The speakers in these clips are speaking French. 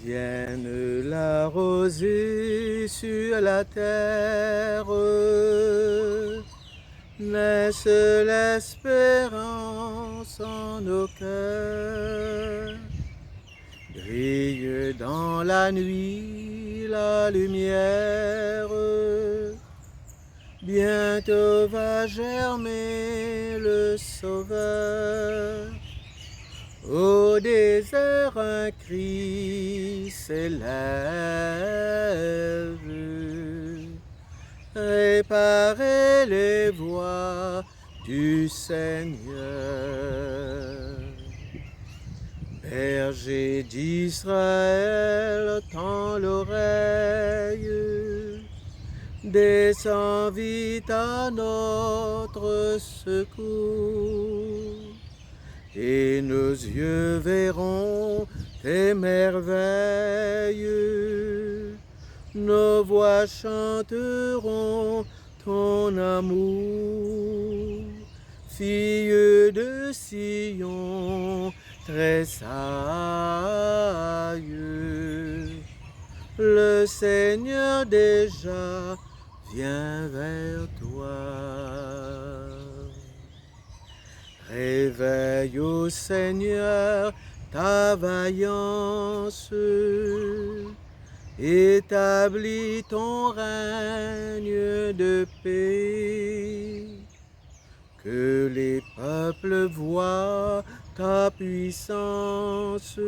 Vienne la rosée sur la terre, naisse l'espérance en nos cœurs. Brille dans la nuit la lumière, bientôt va germer le Sauveur. Au désert un cri s'élève, réparez les voies du Seigneur. Berger d'Israël, tends l'oreille, descends vite à notre secours. Et nos yeux verront tes merveilles, nos voix chanteront ton amour. Fille de Sion, très sage, le Seigneur déjà vient vers toi. Réveille au Seigneur ta vaillance, établis ton règne de paix. Que les peuples voient ta puissance,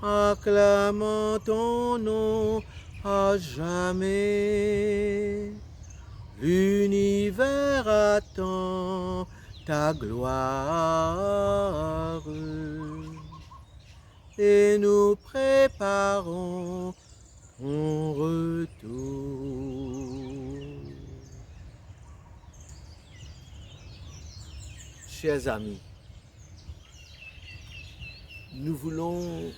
acclamant ton nom à jamais. L'univers attend ta gloire et nous préparons ton retour. Chers amis, nous voulons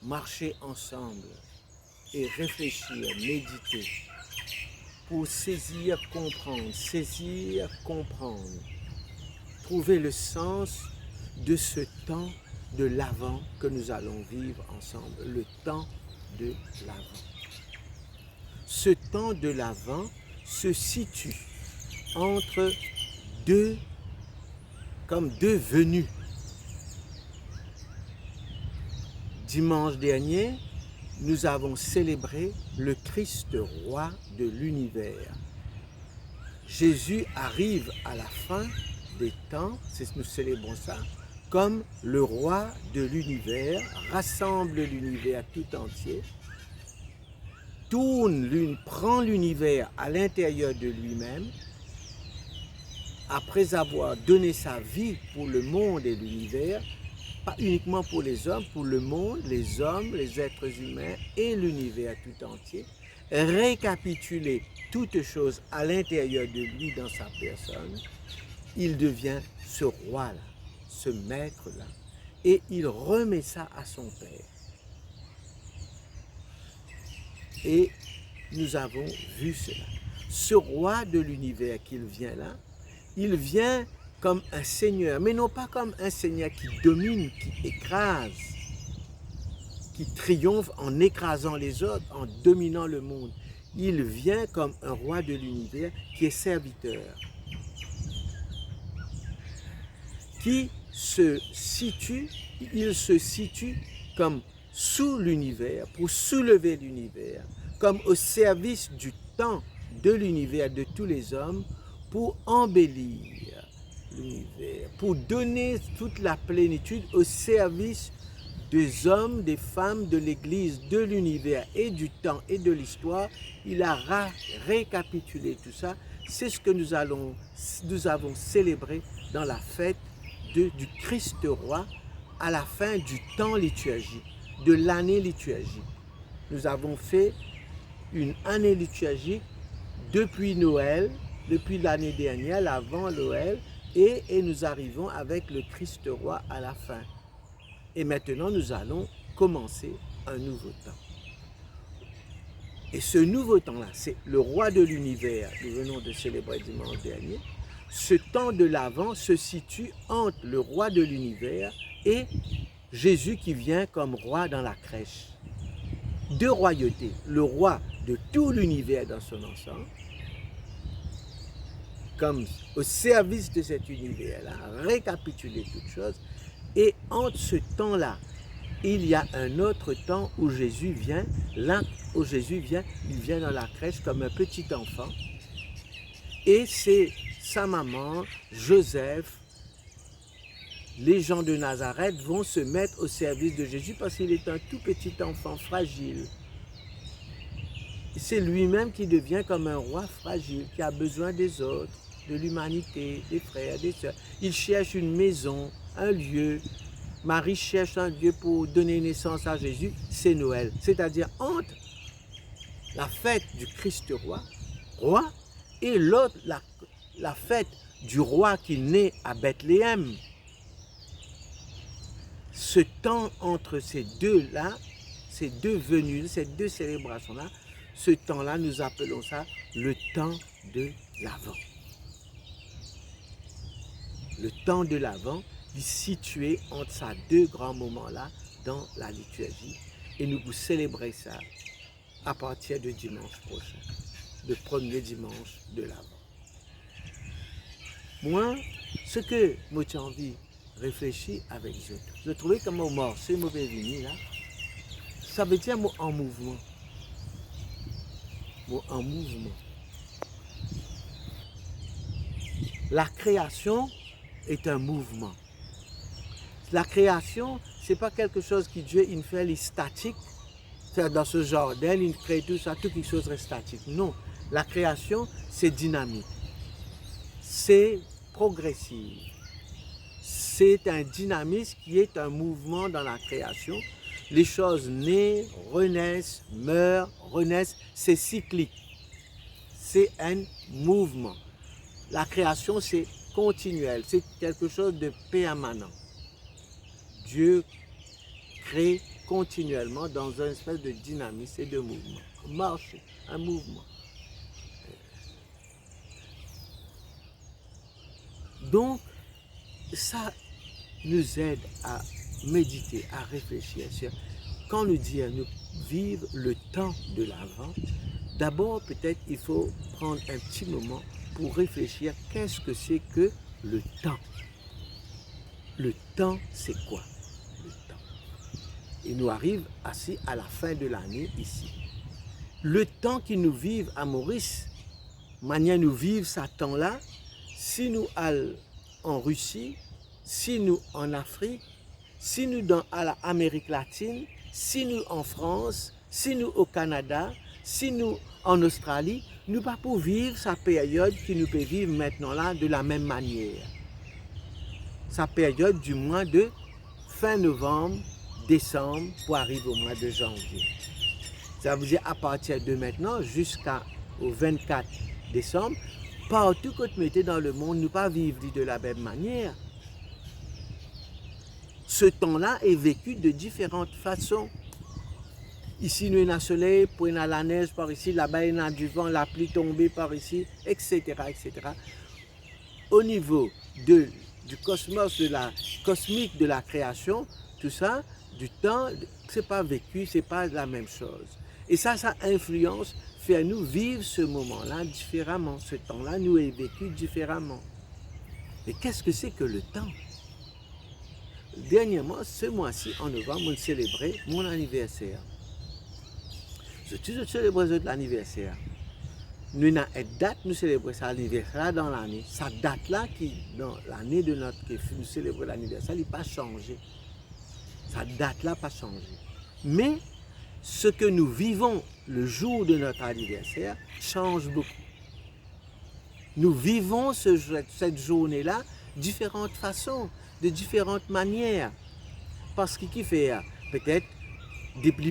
marcher ensemble et réfléchir, méditer pour saisir, comprendre, trouver le sens de ce temps de l'Avent que nous allons vivre ensemble, le temps de l'Avent. Ce temps de l'Avent se situe entre deux venues. Dimanche dernier, nous avons célébré le Christ roi de l'univers. Jésus arrive à la fin des temps, nous célébrons ça, comme le roi de l'univers, rassemble l'univers tout entier, prend l'univers à l'intérieur de lui-même, après avoir donné sa vie pour le monde et l'univers, pas uniquement pour les hommes, pour le monde, les hommes, les êtres humains et l'univers tout entier, récapituler toutes choses à l'intérieur de lui dans sa personne, il devient ce roi-là, ce maître-là, et il remet ça à son Père. Et nous avons vu cela. Ce roi de l'univers qu'il vient là, il vient comme un seigneur, mais non pas comme un seigneur qui domine, qui écrase, qui triomphe en écrasant les autres, en dominant le monde. Il vient comme un roi de l'univers qui est serviteur, il se situe comme sous l'univers, pour soulever l'univers, comme au service du temps de l'univers, de tous les hommes, pour embellir l'univers, pour donner toute la plénitude au service des hommes, des femmes, de l'Église, de l'univers et du temps et de l'histoire. Il a récapitulé tout ça. C'est ce que nous avons célébré dans la fête du Christ roi à la fin du temps liturgique, de l'année liturgique. Nous avons fait une année liturgique depuis Noël, depuis l'année dernière, l'avant Noël, et nous arrivons avec le Christ roi à la fin. Et maintenant, nous allons commencer un nouveau temps. Et ce nouveau temps-là, c'est le roi de l'univers, nous venons de célébrer dimanche dernier. Ce temps de l'Avent se situe entre le roi de l'univers et Jésus qui vient comme roi dans la crèche. Deux royautés, le roi de tout l'univers dans son ensemble, comme au service de cet univers-là, récapituler toutes choses, et entre ce temps-là, il y a un autre temps où Jésus vient, là où Jésus vient, il vient dans la crèche comme un petit enfant, et c'est sa maman, Joseph, les gens de Nazareth vont se mettre au service de Jésus parce qu'il est un tout petit enfant fragile. C'est lui-même qui devient comme un roi fragile, qui a besoin des autres, de l'humanité, des frères, des sœurs. Il cherche une maison, un lieu. Marie cherche un lieu pour donner naissance à Jésus, c'est Noël. C'est-à-dire entre la fête du Christ roi, et l'autre, la fête du roi qui naît à Bethléem. Ce temps entre ces deux-là, ces deux venues, ces deux célébrations-là, ce temps-là, nous appelons ça le temps de l'Avent. Le temps de l'Avent est situé entre ces deux grands moments-là dans la liturgie. Et nous vous célébrons ça à partir de dimanche prochain, le premier dimanche de l'Avent. Moi, ce que moi j'ai envie de réfléchir avec Dieu, je trouvais comme au mort, c'est mauvais vini là, ça veut dire moi en mouvement. Moi en mouvement. La création est un mouvement. La création, ce n'est pas quelque chose que Dieu il fait les statique, dans ce jardin, il crée tout ça, tout quelque chose reste statique. Non, la création, c'est dynamique, c'est progressif. C'est un dynamisme qui est un mouvement dans la création. Les choses naissent, renaissent, meurent, renaissent, c'est cyclique. C'est un mouvement. La création, c'est continuel, c'est quelque chose de permanent. Dieu crée continuellement dans une espèce de dynamisme et de mouvement. Marche, un mouvement. Donc, ça nous aide à méditer, à réfléchir sur quand nous disons nous vivre le temps de l'Avent. D'abord, peut-être il faut prendre un petit moment pour réfléchir qu'est-ce que c'est que le temps. Le temps, c'est quoi? Le temps. Il nous arrive assis à la fin de l'année ici. Le temps qui nous vivent à Maurice, manière nous vivre ce temps-là, si nous allons en Russie, si nous en Afrique, si nous dans l'Amérique latine, si nous en France, si nous au Canada, si nous en Australie, nous ne pouvons pas vivre sa période qui nous peut vivre maintenant là de la même manière. Sa période du mois de fin novembre, décembre pour arriver au mois de janvier. Ça veut dire à partir de maintenant jusqu'au 24 décembre, partout que tu mettez dans le monde, nous ne pouvons pas vivre de la même manière. Ce temps-là est vécu de différentes façons. Ici, nous avons le soleil, puis nous avons la neige par ici, là-bas, nous avons du vent, la pluie tombée par ici, etc., etc. Au niveau du cosmos, cosmique de la création, tout ça, du temps, ce n'est pas vécu, ce n'est pas la même chose. Et ça influence, fait nous vivre ce moment-là différemment. Ce temps-là, nous est vécu différemment. Mais qu'est-ce que c'est que le temps? Dernièrement, ce mois-ci, en novembre, on célébrait mon anniversaire. Je célèbre l'anniversaire. Nous avons une date, nous célébrons cet anniversaire dans l'année. Cette date-là, dans l'année de notre que nous célébrons l'anniversaire, il n'a pas changé. Cette date-là n'a pas changé. Mais ce que nous vivons le jour de notre anniversaire change beaucoup. Nous vivons cette journée-là de différentes façons, de différentes manières. Parce que qui fait peut-être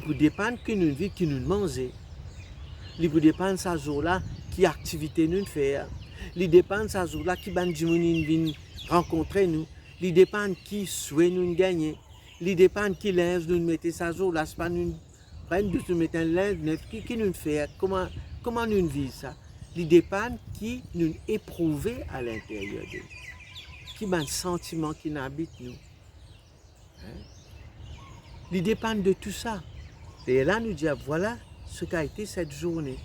pour dépendre que nous vivons, que nous mangeons. Il peut dépendre de ce jour-là, qui activité nous faire. Il dépend de ce jour-là, qui vient rencontrer nous. Il dépend de qui souhait nous gagner. Il dépend de qui linge nous mettons ce jour-là. Ce n'est pas nous mettre un linge neuf. Qui nous fait, comment nous vivons ça. Il dépend de qui nous éprouvons à l'intérieur de nous. Qui a un sentiment qui habite nous. Hein? ils dépendent de tout ça. Et là, nous disons, voilà ce qu'a été cette journée.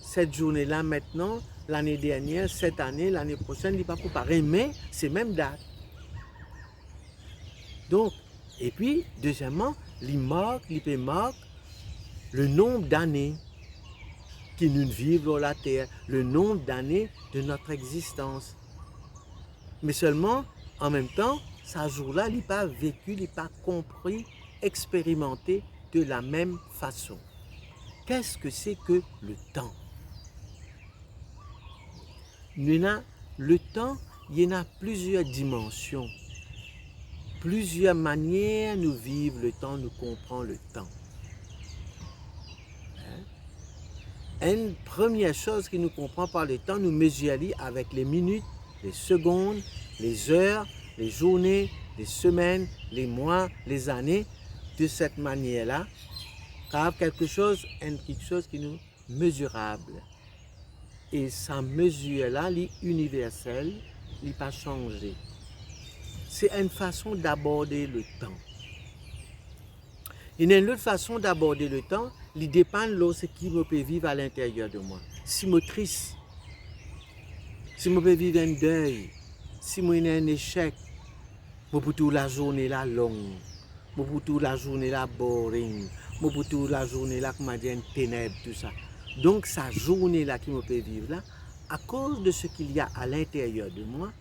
Cette journée-là, maintenant, l'année dernière, cette année, l'année prochaine, il n'est pas pareil, mais c'est même date. Donc, et puis, deuxièmement, il peut marquer le nombre d'années qui nous vivons sur la terre, le nombre d'années de notre existence. Mais seulement, en même temps, ce jour-là, il n'est pas vécu, il n'est pas compris, expérimenté de la même façon. Qu'est-ce que c'est que le temps? Le temps, il y en a plusieurs dimensions, plusieurs manières nous vivre le temps, nous comprendre le temps. Une première chose que nous comprenons par le temps, nous mesurons avec les minutes, les secondes, les heures, les journées, les semaines, les mois, les années, de cette manière-là, car quelque chose qui nous mesurable. Et sa mesure-là, elle est universelle, elle n'est pas changée. C'est une façon d'aborder le temps. Il y a une autre façon d'aborder le temps, il dépend de ce qui me peut vivre à l'intérieur de moi. Si je suis triste, si je peux vivre un deuil, si je suis un échec, je peux toute la journée là longue, je peux toute la journée là boring, je peux toute la journée là comme une ténèbre, tout ça. Donc, sa journée là qui me peut vivre là, à cause de ce qu'il y a à l'intérieur de moi,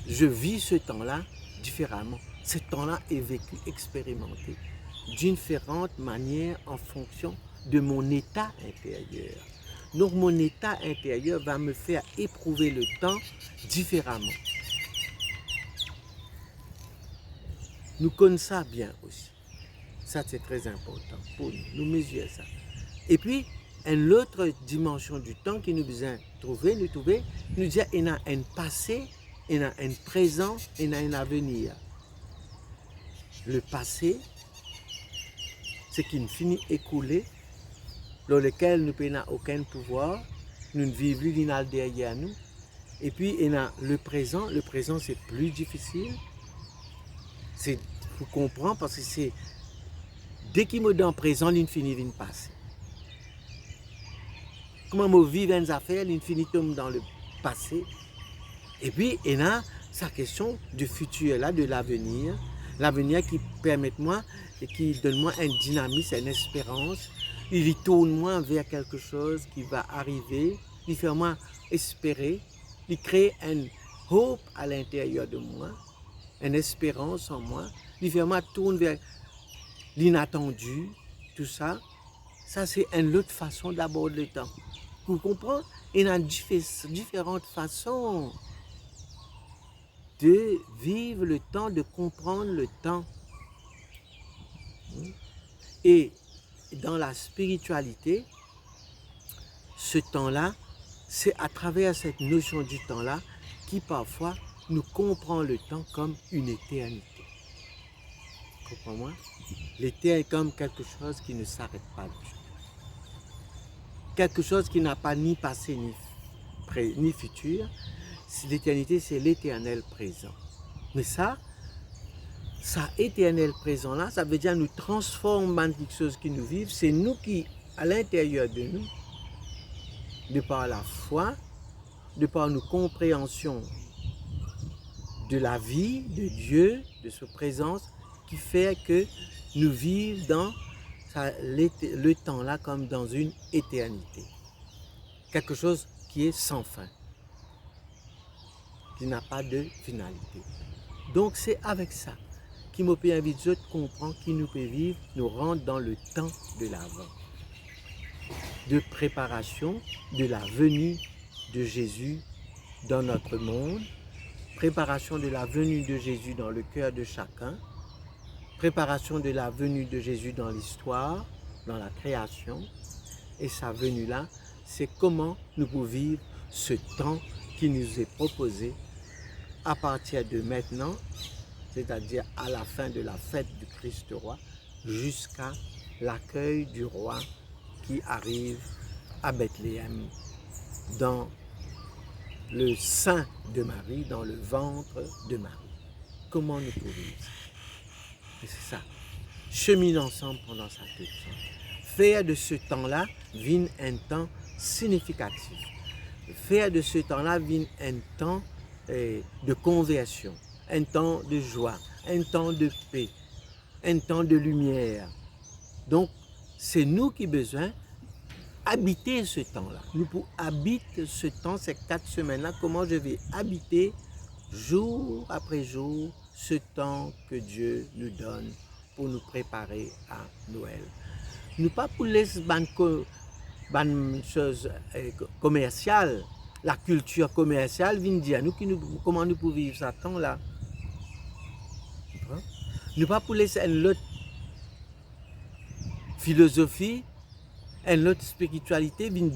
je vis ce temps-là différemment. Ce temps-là est vécu, expérimenté d'une différente manière en fonction de mon état intérieur. Donc mon état intérieur va me faire éprouver le temps différemment. Nous connaissons ça bien aussi. Ça c'est très important pour nous, nous mesurer ça. Et puis, une autre dimension du temps que nous devons trouver, nous disons qu'il y a un passé, il y a un présent, il y a un avenir. Le passé, c'est qui finit écoulé, dans lequel nous n'avons aucun pouvoir, nous ne vivons plus derrière nous. Et puis, il y a le présent c'est plus difficile. C'est pour comprendre parce que c'est dès qu'il me donne présent, il finit de passer. Comment me vivre une affaire, il finit dans le passé. Et puis, il y a sa question du futur, là, de l'avenir. L'avenir qui permet moi et qui donne moi un dynamisme, une espérance. Il tourne moi vers quelque chose qui va arriver. Il fait moi espérer. Il crée un hope à l'intérieur de moi, une espérance en moi. Il fait moi tourner vers l'inattendu, tout ça. Ça, c'est une autre façon d'aborder le temps. Vous comprenez? Il y a différentes façons de vivre le temps, de comprendre le temps. Et dans la spiritualité, ce temps-là, c'est à travers cette notion du temps-là qui parfois nous comprend le temps comme une éternité. Comprends-moi? L'éternité est comme quelque chose qui ne s'arrête pas. Quelque chose qui n'a pas ni passé ni futur. L'éternité, c'est l'éternel présent. Mais ça éternel présent-là, ça veut dire nous transforme en quelque chose qui nous vivent. C'est nous qui, à l'intérieur de nous, de par la foi, de par nos compréhensions de la vie, de Dieu, de sa présence, qui fait que nous vivons dans le temps-là comme dans une éternité. Quelque chose qui est sans fin, qui n'a pas de finalité. Donc c'est avec ça qui me peut inviter de comprendre qui nous peut vivre, nous rendre dans le temps de l'avant, de préparation de la venue de Jésus dans notre monde, préparation de la venue de Jésus dans le cœur de chacun, préparation de la venue de Jésus dans l'histoire, dans la création, et sa venue là, c'est comment nous pouvons vivre ce temps qui nous est proposé à partir de maintenant, c'est-à-dire à la fin de la fête du Christ roi, jusqu'à l'accueil du roi qui arrive à Bethléem, dans le sein de Marie, dans le ventre de Marie. Comment nous pouvons vivre? Et c'est ça. cheminer ensemble pendant ça tout temps. Faire de ce temps-là vient un temps significatif. Faire de ce temps-là vient un temps de conversion, un temps de joie, un temps de paix, un temps de lumière. Donc, c'est nous qui avons besoin habiter ce temps-là. Nous pour habiter ce temps, ces 4 semaines-là, comment je vais habiter jour après jour ce temps que Dieu nous donne pour nous préparer à Noël. Nous pas pour laisser une chose commerciale, la culture commerciale vient dire nous, comment nous pouvons vivre ce temps-là. Nous pas pour laisser une autre philosophie, une autre spiritualité vient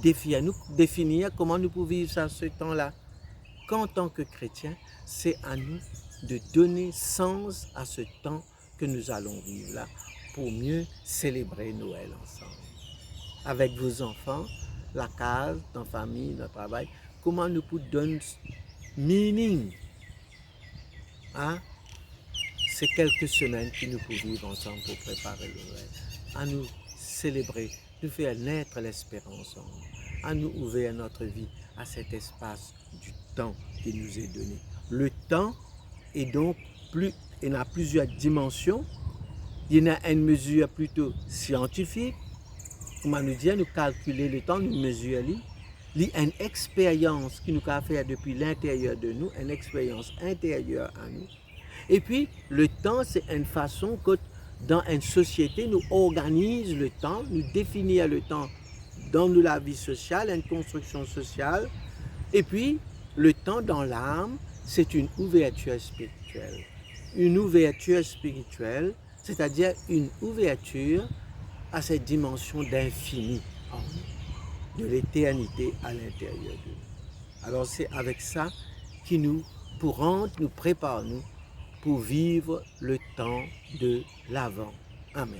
définir comment nous pouvons vivre ça, ce temps-là. Qu'en tant que chrétiens, c'est à nous de donner sens à ce temps que nous allons vivre là pour mieux célébrer Noël ensemble. Avec vos enfants, la case, dans la famille, dans le travail, comment nous pouvons donner meaning à ces quelques semaines que nous pouvons vivre ensemble pour préparer le Noël. À nous célébrer, nous faire naître l'espérance en nous, à nous ouvrir notre vie à cet espace du temps qui nous est donné. Le temps est donc il y a plusieurs dimensions. Il y a une mesure plutôt scientifique. Comment nous dire, nous calculer le temps, nous mesurer. Il y a une expérience qui nous a fait depuis l'intérieur de nous, une expérience intérieure à nous. Et puis, le temps, c'est une façon que dans une société, nous organisons le temps, nous définissons le temps dans la vie sociale, une construction sociale. Et puis, le temps dans l'âme, c'est une ouverture spirituelle. Une ouverture spirituelle, c'est-à-dire une ouverture à cette dimension d'infini, de l'éternité à l'intérieur de nous. Alors c'est avec ça qui nous prépare nous pour vivre le temps de l'Avent. Amen.